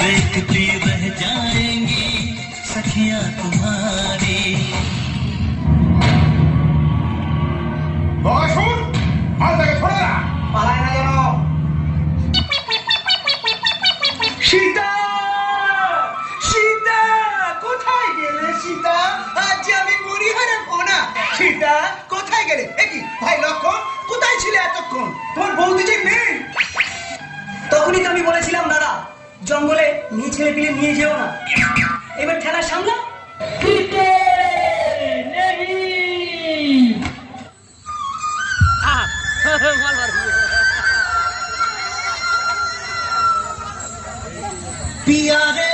देखती रह जाएंगी सखियां तुम्हारी। সীতা, সীতা কোথায় গেলে সীতা? আজ যে আমি মরিহারে পোনা। সীতা কোথায় গেলে? কি ভাই লক্ষণ কোথায় ছিলে এতক্ষণ? তোমার বৌদি যে নেই। তখনই তো আমি বলেছিলাম দাদা, জঙ্গলে নিয়ে ছেলে পিলে নিয়ে যেও না। এবার ঠেলা সামলা। पिया रे